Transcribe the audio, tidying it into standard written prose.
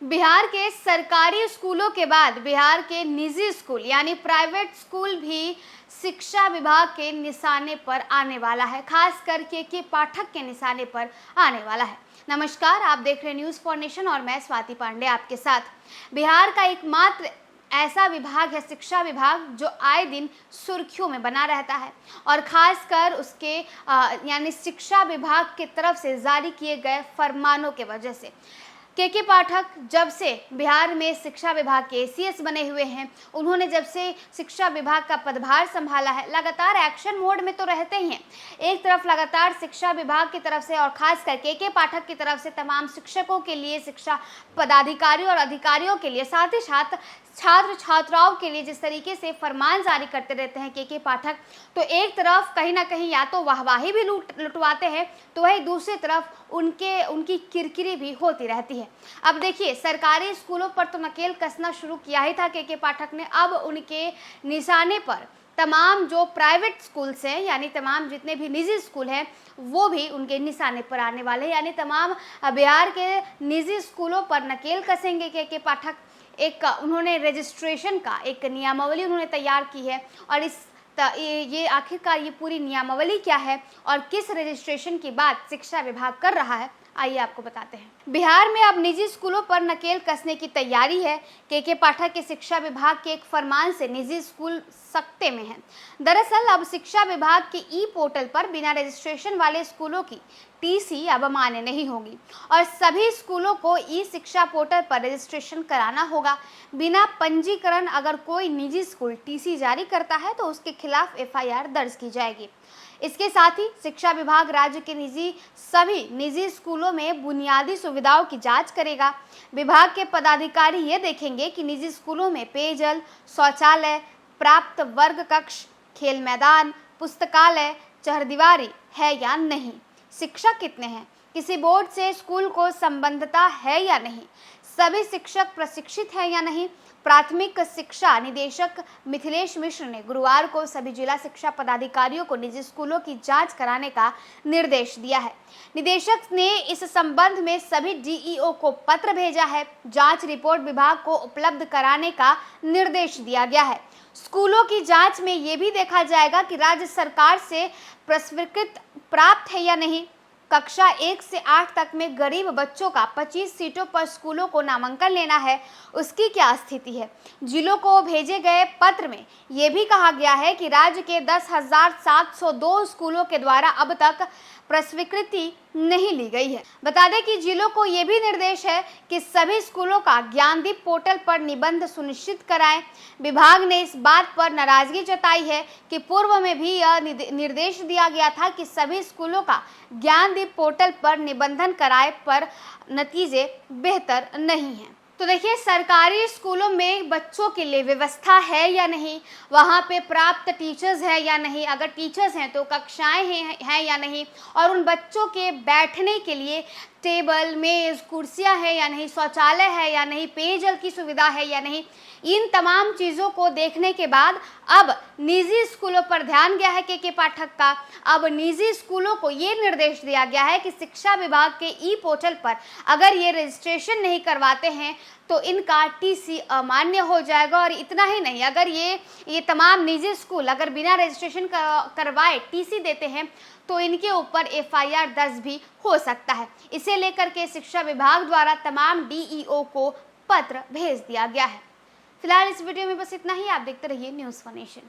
बिहार के सरकारी स्कूलों के बाद बिहार के निजी स्कूल यानी प्राइवेट स्कूल भी शिक्षा विभाग के निशाने पर आने वाला है। खास करके के पाठक के निशाने पर आने वाला है। नमस्कार, आप देख रहे हैं न्यूज़ फॉर नेशन और मैं स्वाति पांडे आपके साथ। बिहार का एकमात्र ऐसा विभाग है शिक्षा विभाग जो आए दिन सुर्खियों में बना रहता है और खासकर उसके यानी शिक्षा विभाग की तरफ से जारी किए गए फरमानों के वजह से। के पाठक जब से बिहार में शिक्षा विभाग के एसीएस बने हुए हैं, उन्होंने जब से शिक्षा विभाग का पदभार संभाला है, लगातार एक्शन मोड में तो रहते ही हैं। एक तरफ लगातार शिक्षा विभाग की तरफ से और खासकर के पाठक की तरफ से तमाम शिक्षकों के लिए, शिक्षा पदाधिकारियों और अधिकारियों के लिए, साथ ही साथ छात्र छात्राओं के लिए जिस तरीके से फरमान जारी करते रहते हैं के पाठक, तो एक तरफ कहीं ना कहीं या तो वाहवाही भी लुटवाते हैं, तो वही दूसरी तरफ उनकी किरकिरी भी होती रहती है। अब देखिए, सरकारी स्कूलों पर तो नकेल कसना शुरू किया ही था के पाठक ने। अब उनके निशाने पर तमाम जो प्राइवेट स्कूल्स हैं यानी तमाम जितने भी निजी स्कूल हैं वो भी उनके निशाने पर आने वाले हैं। यानी तमाम बिहार के निजी स्कूलों पर नकेल कसेंगे के पाठक। उन्होंने रजिस्ट्रेशन का एक नियमावली उन्होंने तैयार की है और ये आखिरकार ये पूरी नियमावली क्या है और किस रजिस्ट्रेशन की बात शिक्षा विभाग कर रहा है, आइए आपको बताते हैं। बिहार में अब निजी स्कूलों पर नकेल कसने की तैयारी है। के पाठक के शिक्षा विभाग के एक फरमान से निजी स्कूल सख्ते में हैं। दरअसल अब शिक्षा विभाग के ई पोर्टल पर बिना रजिस्ट्रेशन वाले स्कूलों की टीसी अब मान्य नहीं होगी और सभी स्कूलों को ई शिक्षा पोर्टल पर रजिस्ट्रेशन कराना होगा। बिना पंजीकरण अगर कोई निजी स्कूल टीसी जारी करता है तो उसके खिलाफ एफआईआर दर्ज की जाएगी। इसके साथ ही शिक्षा विभाग राज्य के सभी निजी स्कूलों में बुनियादी सुविधाओं की जांच करेगा। विभाग के पदाधिकारी ये देखेंगे कि निजी स्कूलों में पेयजल, शौचालय, प्राप्त वर्ग कक्ष, खेल मैदान, पुस्तकालय, चरदीवारी है या नहीं, शिक्षक कितने हैं, किसी बोर्ड से स्कूल को संबद्धता है या नहीं, सभी शिक्षक प्रशिक्षित हैं या नहीं। प्राथमिक शिक्षा निदेशक मिथिलेश मिश्र ने गुरुवार को सभी जिला शिक्षा पदाधिकारियों को निजी स्कूलों की जांच कराने का निर्देश दिया है। निदेशक ने इस संबंध में सभी डीईओ को पत्र भेजा है। जांच रिपोर्ट विभाग को उपलब्ध कराने का निर्देश दिया गया है। स्कूलों की जांच में ये भी देखा जाएगा कि राज्य सरकार से प्रस्वीकृत प्राप्त है या नहीं। कक्षा 1 से 8 तक में गरीब बच्चों का 25 सीटों पर स्कूलों को नामांकन लेना है, उसकी क्या स्थिति है। जिलों को भेजे गए पत्र में यह भी कहा गया है कि राज्य के 10,702 स्कूलों के द्वारा अब तक प्रस्वीकृति नहीं ली गई है। बता दें कि जिलों को यह भी निर्देश है कि सभी स्कूलों का ज्ञानदीप पोर्टल पर निबंध सुनिश्चित कराएं। विभाग ने इस बात पर नाराजगी जताई है कि पूर्व में भी यह निर्देश दिया गया था कि सभी स्कूलों का ज्ञानदीप पोर्टल पर निबंधन कराए, पर नतीजे बेहतर नहीं हैं। तो देखिए, सरकारी स्कूलों में बच्चों के लिए व्यवस्था है या नहीं, वहाँ पे प्राप्त टीचर्स है या नहीं, अगर टीचर्स हैं तो कक्षाएं हैं या नहीं, और उन बच्चों के बैठने के लिए टेबल, मेज, कुर्सियां है या नहीं, शौचालय है या नहीं, पेयजल की सुविधा है या नहीं। इन तमाम चीज़ों को देखने के बाद अब निजी स्कूलों पर ध्यान गया है के पाठक का। अब निजी स्कूलों को ये निर्देश दिया गया है कि शिक्षा विभाग के ई पोर्टल पर अगर ये रजिस्ट्रेशन नहीं करवाते हैं तो इनका टीसी अमान्य हो जाएगा। और इतना ही नहीं, अगर ये तमाम निजी स्कूल अगर बिना रजिस्ट्रेशन करवाए टीसी देते हैं तो इनके ऊपर एफआईआर दर्ज भी हो सकता है। इसे लेकर के शिक्षा विभाग द्वारा तमाम डीईओ को पत्र भेज दिया गया है। फिलहाल इस वीडियो में बस इतना ही। आप देखते रहिए न्यूज़ फॉर नेशन।